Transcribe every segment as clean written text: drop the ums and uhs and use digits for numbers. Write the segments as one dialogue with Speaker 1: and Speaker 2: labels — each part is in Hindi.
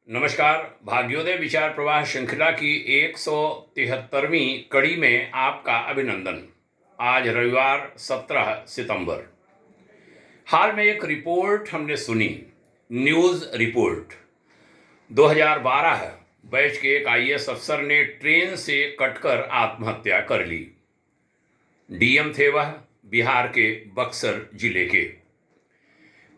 Speaker 1: नमस्कार। भाग्योदय विचार प्रवाह श्रृंखला की 173वीं कड़ी में आपका अभिनंदन। आज रविवार 17 सितंबर। हाल में एक रिपोर्ट हमने सुनी, न्यूज़ रिपोर्ट। 2012 बैच के एक आईएएस अफसर ने ट्रेन से कटकर आत्महत्या कर ली। डीएम थे वह, बिहार के बक्सर जिले के।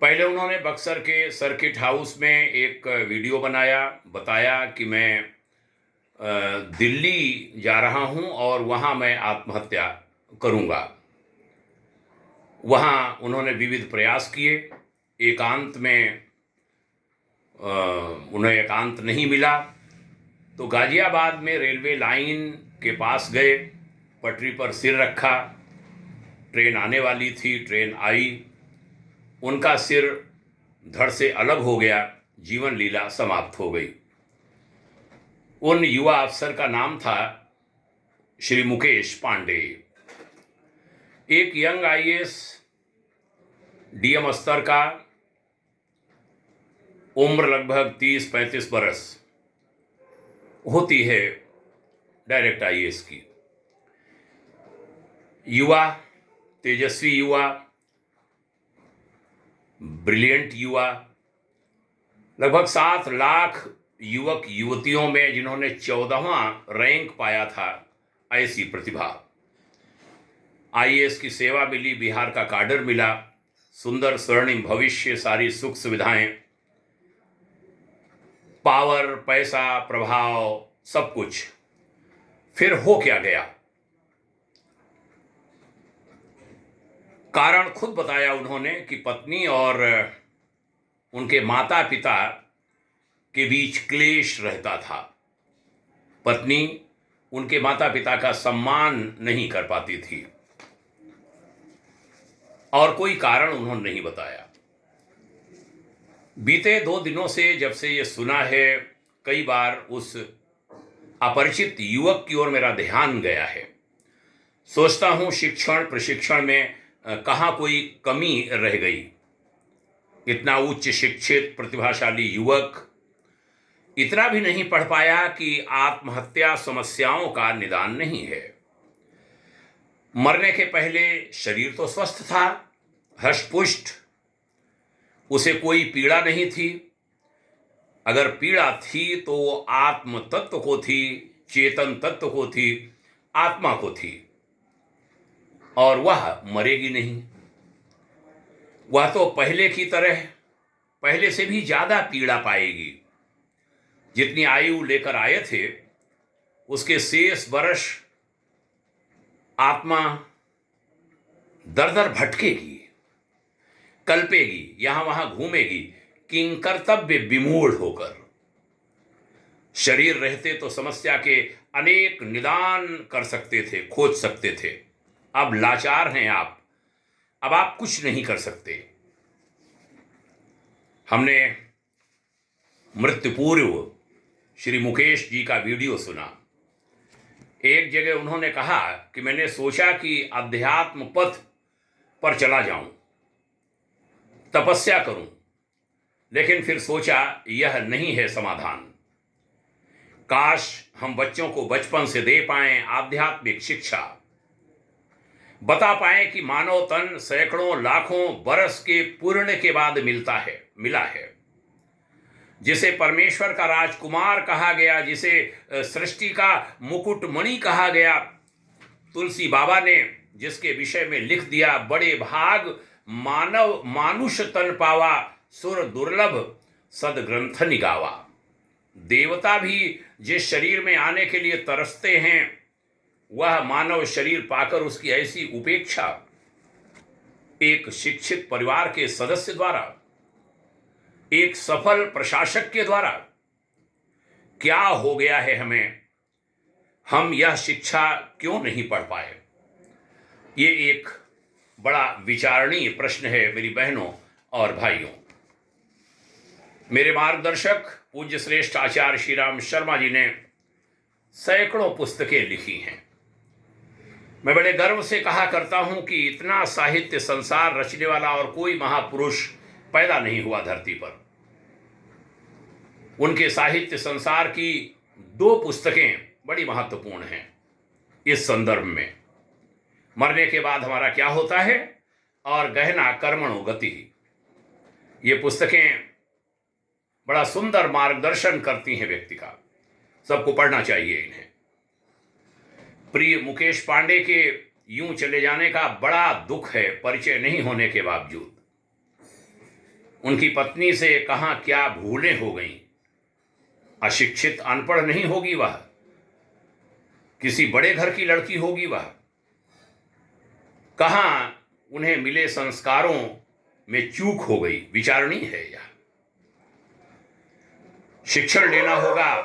Speaker 1: पहले उन्होंने बक्सर के सर्किट हाउस में एक वीडियो बनाया, बताया कि मैं दिल्ली जा रहा हूं और वहां मैं आत्महत्या करूंगा। वहां उन्होंने विविध प्रयास किए, एकांत में उन्हें एकांत नहीं मिला तो गाजियाबाद में रेलवे लाइन के पास गए, पटरी पर सिर रखा, ट्रेन आने वाली थी, ट्रेन आई, उनका सिर धड़ से अलग हो गया, जीवन लीला समाप्त हो गई। उन युवा अफसर का नाम था श्री मुकेश पांडे। एक यंग आईएएस डीएम स्तर का, उम्र लगभग 30-35 बरस होती है डायरेक्ट आईएएस की। युवा, तेजस्वी युवा, ब्रिलियंट युवा, लगभग 7 लाख युवक युवतियों में जिन्होंने 14वां रैंक पाया था, ऐसी प्रतिभा। आईएएस की सेवा मिली, बिहार का काडर मिला, सुंदर स्वर्णिम भविष्य, सारी सुख सुविधाएं, पावर, पैसा, प्रभाव, सब कुछ। फिर हो क्या गया? कारण खुद बताया उन्होंने कि पत्नी और उनके माता पिता के बीच क्लेश रहता था। पत्नी उनके माता पिता का सम्मान नहीं कर पाती थी और कोई कारण उन्होंने नहीं बताया। बीते 2 दिनों से जब से ये सुना है, कई बार उस अपरिचित युवक की ओर मेरा ध्यान गया है। सोचता हूं शिक्षण प्रशिक्षण में कहाँ कोई कमी रह गई। इतना उच्च शिक्षित प्रतिभाशाली युवक इतना भी नहीं पढ़ पाया कि आत्महत्या समस्याओं का निदान नहीं है। मरने के पहले शरीर तो स्वस्थ था, हष्टपुष्ट, उसे कोई पीड़ा नहीं थी। अगर पीड़ा थी तो आत्म तत्व को थी, चेतन तत्व को थी, आत्मा को थी, और वह मरेगी नहीं। वह तो पहले की तरह, पहले से भी ज्यादा पीड़ा पाएगी। जितनी आयु लेकर आए थे उसके शेष वर्ष आत्मा दर दर भटकेगी, कल्पेगी, यहां वहां घूमेगी, किंकर्तव्य विमूढ़ होकर। शरीर रहते तो समस्या के अनेक निदान कर सकते थे, खोज सकते थे। अब लाचार हैं आप, अब आप कुछ नहीं कर सकते। हमने मृत्यु पूर्व श्री मुकेश जी का वीडियो सुना। एक जगह उन्होंने कहा कि मैंने सोचा कि अध्यात्म पथ पर चला जाऊं, तपस्या करूं, लेकिन फिर सोचा यह नहीं है समाधान। काश हम बच्चों को बचपन से दे पाएं आध्यात्मिक शिक्षा, बता पाएं कि मानव तन सैकड़ों लाखों बरस के पुण्य के बाद मिला है, जिसे परमेश्वर का राजकुमार कहा गया, जिसे सृष्टि का मुकुटमणि कहा गया। तुलसी बाबा ने जिसके विषय में लिख दिया, बड़े भाग मानव मानुष तन पावा, सुर दुर्लभ सदग्रंथ निगावा। देवता भी जिस शरीर में आने के लिए तरसते हैं, वह मानव शरीर पाकर उसकी ऐसी उपेक्षा एक शिक्षित परिवार के सदस्य द्वारा, एक सफल प्रशासक के द्वारा क्या हो गया है हमें? हम यह शिक्षा क्यों नहीं पढ़ पाए? ये एक बड़ा विचारणीय प्रश्न है मेरी बहनों और भाइयों। मेरे मार्गदर्शक पूज्य श्रेष्ठ आचार्य श्री राम शर्मा जी ने सैकड़ों पुस्तकें लिखी हैं। मैं बड़े गर्व से कहा करता हूं कि इतना साहित्य संसार रचने वाला और कोई महापुरुष पैदा नहीं हुआ धरती पर। उनके साहित्य संसार की दो पुस्तकें बड़ी महत्वपूर्ण हैं इस संदर्भ में। मरने के बाद हमारा क्या होता है और गहना कर्मणो गति। ये पुस्तकें बड़ा सुंदर मार्गदर्शन करती हैं व्यक्ति का, सबको पढ़ना चाहिए इन्हें। प्रिय मुकेश पांडे के यूं चले जाने का बड़ा दुख है, परिचय नहीं होने के बावजूद। उनकी पत्नी से कहां क्या भूलें हो गईं। अशिक्षित अनपढ़ नहीं होगी वह, किसी बड़े घर की लड़की होगी वह। कहां उन्हें मिले संस्कारों में चूक हो गई, विचारणी है यह। शिक्षण लेना होगा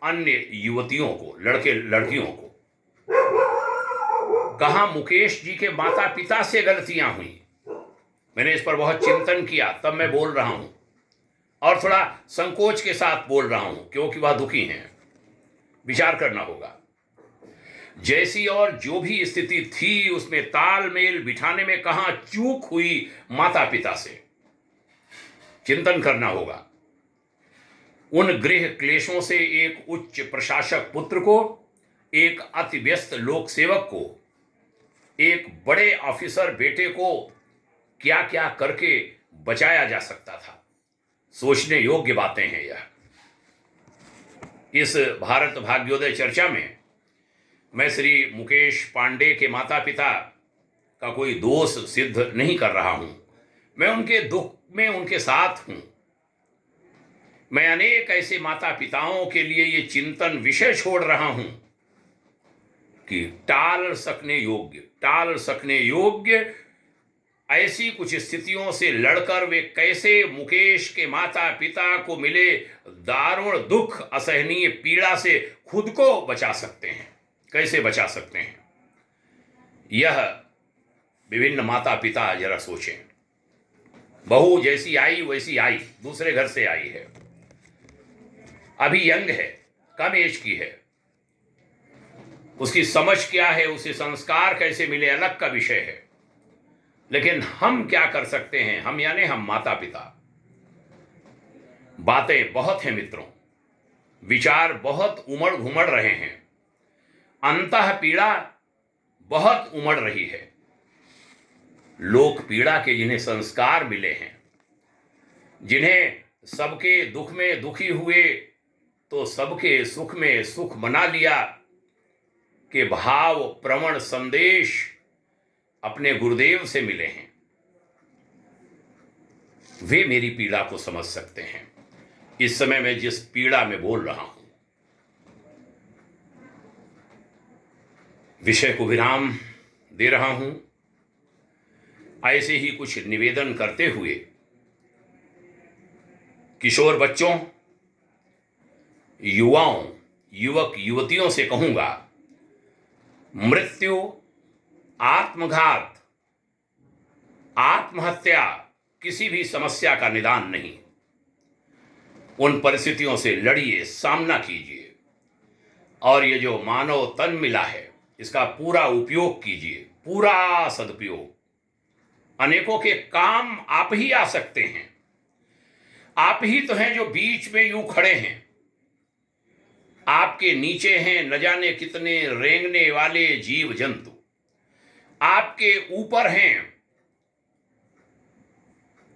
Speaker 1: अन्य युवतियों को, लड़के लड़कियों को। कहां मुकेश जी के माता पिता से गलतियां हुई, मैंने इस पर बहुत चिंतन किया, तब मैं बोल रहा हूं, और थोड़ा संकोच के साथ बोल रहा हूं क्योंकि वह दुखी हैं। विचार करना होगा। जैसी और जो भी स्थिति थी उसमें तालमेल बिठाने में कहां चूक हुई माता पिता से, चिंतन करना होगा। उन गृह क्लेशों से एक उच्च प्रशासक पुत्र को, एक अति व्यस्त लोक सेवक को, एक बड़े ऑफिसर बेटे को क्या क्या करके बचाया जा सकता था। सोचने योग्य बातें हैं यह। इस भारत भाग्योदय चर्चा में मैं श्री मुकेश पांडे के माता पिता का कोई दोष सिद्ध नहीं कर रहा हूं। मैं उनके दुख में उनके साथ हूं। मैं अनेक ऐसे माता पिताओं के लिए ये चिंतन विषय छोड़ रहा हूं कि टाल सकने योग्य ऐसी कुछ स्थितियों से लड़कर वे कैसे मुकेश के माता पिता को मिले दारुण दुख, असहनीय पीड़ा से खुद को बचा सकते हैं, कैसे बचा सकते हैं। यह विभिन्न माता पिता जरा सोचें। बहू जैसी आई वैसी आई, दूसरे घर से आई है, अभी यंग है, कम एज की है, उसकी समझ क्या है, उसे संस्कार कैसे मिले अलग का विषय है। लेकिन हम क्या कर सकते हैं, हम यानी हम माता पिता। बातें बहुत हैं मित्रों, विचार बहुत उमड़ घुमड़ रहे हैं, अंतः पीड़ा बहुत उमड़ रही है। लोक पीड़ा के जिन्हें संस्कार मिले हैं, जिन्हें सबके दुख में दुखी हुए तो सबके सुख में सुख मना लिया के भाव प्रवण संदेश अपने गुरुदेव से मिले हैं, वे मेरी पीड़ा को समझ सकते हैं। इस समय मैं जिस पीड़ा में बोल रहा हूं, विषय को विराम दे रहा हूं। ऐसे ही कुछ निवेदन करते हुए किशोर बच्चों, युवाओं, युवक युवतियों से कहूंगा, मृत्यु, आत्मघात, आत्महत्या किसी भी समस्या का निदान नहीं। उन परिस्थितियों से लड़िए, सामना कीजिए, और ये जो मानव तन मिला है इसका पूरा उपयोग कीजिए, पूरा सदुपयोग। अनेकों के काम आप ही आ सकते हैं। आप ही तो हैं जो बीच में यूं खड़े हैं। आपके नीचे हैं न जाने कितने रेंगने वाले जीव जंतु, आपके ऊपर हैं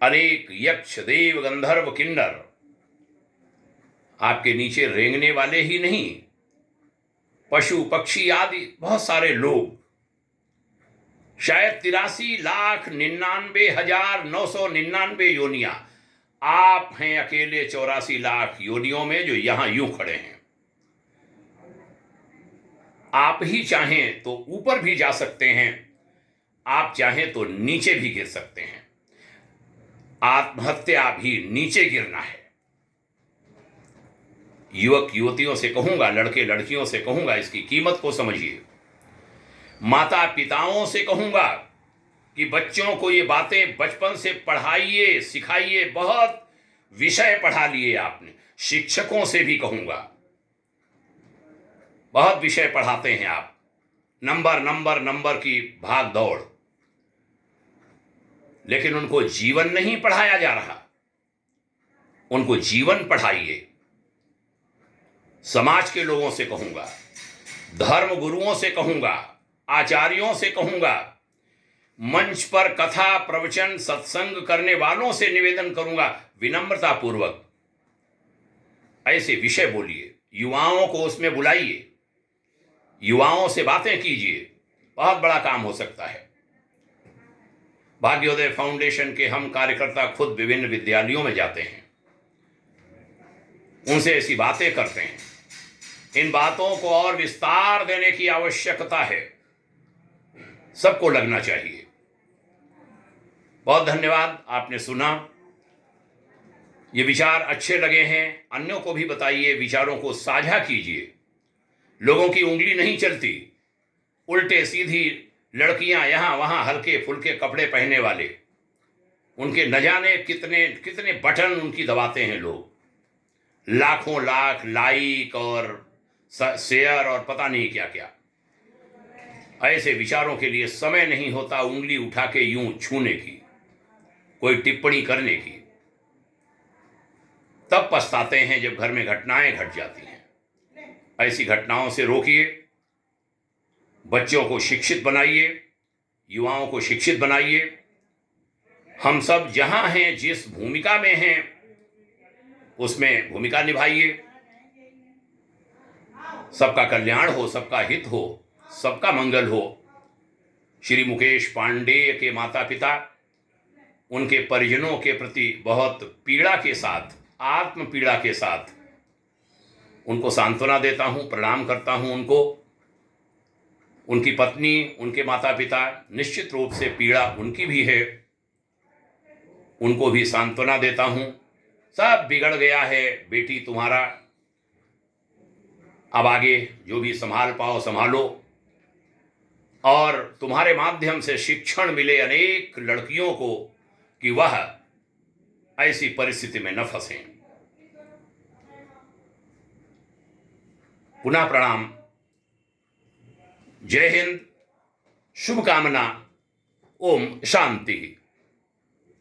Speaker 1: अनेक यक्ष देव गंधर्व किन्नर, आपके नीचे रेंगने वाले ही नहीं, पशु पक्षी आदि बहुत सारे लोग। शायद 83,99,999 योनियां, आप हैं अकेले 84 लाख योनियों में जो यहां यूं खड़े हैं। आप ही चाहें तो ऊपर भी जा सकते हैं, आप चाहें तो नीचे भी गिर सकते हैं। आत्महत्या भी नीचे गिरना है। युवक युवतियों से कहूंगा, लड़के लड़कियों से कहूंगा, इसकी कीमत को समझिए। माता पिताओं से कहूंगा कि बच्चों को ये बातें बचपन से पढ़ाइए, सिखाइए। बहुत विषय पढ़ा लिए आपने। शिक्षकों से भी कहूंगा, बहुत विषय पढ़ाते हैं आप, नंबर नंबर नंबर की भाग दौड़, लेकिन उनको जीवन नहीं पढ़ाया जा रहा। उनको जीवन पढ़ाइए, समाज के लोगों से कहूंगा, धर्म गुरुओं से कहूंगा, आचार्यों से कहूंगा, मंच पर कथा प्रवचन सत्संग करने वालों से निवेदन करूंगा, विनम्रता पूर्वक ऐसे विषय बोलिए, युवाओं को उसमें बुलाइए, युवाओं से बातें कीजिए, बहुत बड़ा काम हो सकता है। भाग्योदय फाउंडेशन के हम कार्यकर्ता खुद विभिन्न विद्यालयों में जाते हैं, उनसे ऐसी बातें करते हैं। इन बातों को और विस्तार देने की आवश्यकता है, सबको लगना चाहिए। बहुत धन्यवाद, आपने सुना। ये विचार अच्छे लगे हैं, अन्यों को भी बताइए, विचारों को साझा कीजिए। लोगों की उंगली नहीं चलती, उल्टे सीधी लड़कियां यहां वहां हल्के फुल्के कपड़े पहनने वाले, उनके न जाने कितने कितने बटन उनकी दबाते हैं लोग, लाखों लाख लाइक और शेयर और पता नहीं क्या क्या। ऐसे विचारों के लिए समय नहीं होता उंगली उठा के यूं छूने की, कोई टिप्पणी करने की। तब पछताते हैं जब घर में घटनाएं घट जाती हैं। ऐसी घटनाओं से रोकिए, बच्चों को शिक्षित बनाइए, युवाओं को शिक्षित बनाइए। हम सब जहां हैं, जिस भूमिका में हैं, उसमें भूमिका निभाइए। सबका कल्याण हो, सबका हित हो, सबका मंगल हो। श्री मुकेश पांडेय के माता पिता, उनके परिजनों के प्रति बहुत पीड़ा के साथ, आत्म पीड़ा के साथ उनको सांत्वना देता हूं, प्रणाम करता हूं उनको। उनकी पत्नी, उनके माता पिता, निश्चित रूप से पीड़ा उनकी भी है, उनको भी सांत्वना देता हूं। सब बिगड़ गया है, बेटी तुम्हारा, अब आगे जो भी संभाल पाओ संभालो, और तुम्हारे माध्यम से शिक्षण मिले अनेक लड़कियों को कि वह ऐसी परिस्थिति में न फंसें। पुनः प्रणाम, जय हिंद, शुभकामना, ओम शांति।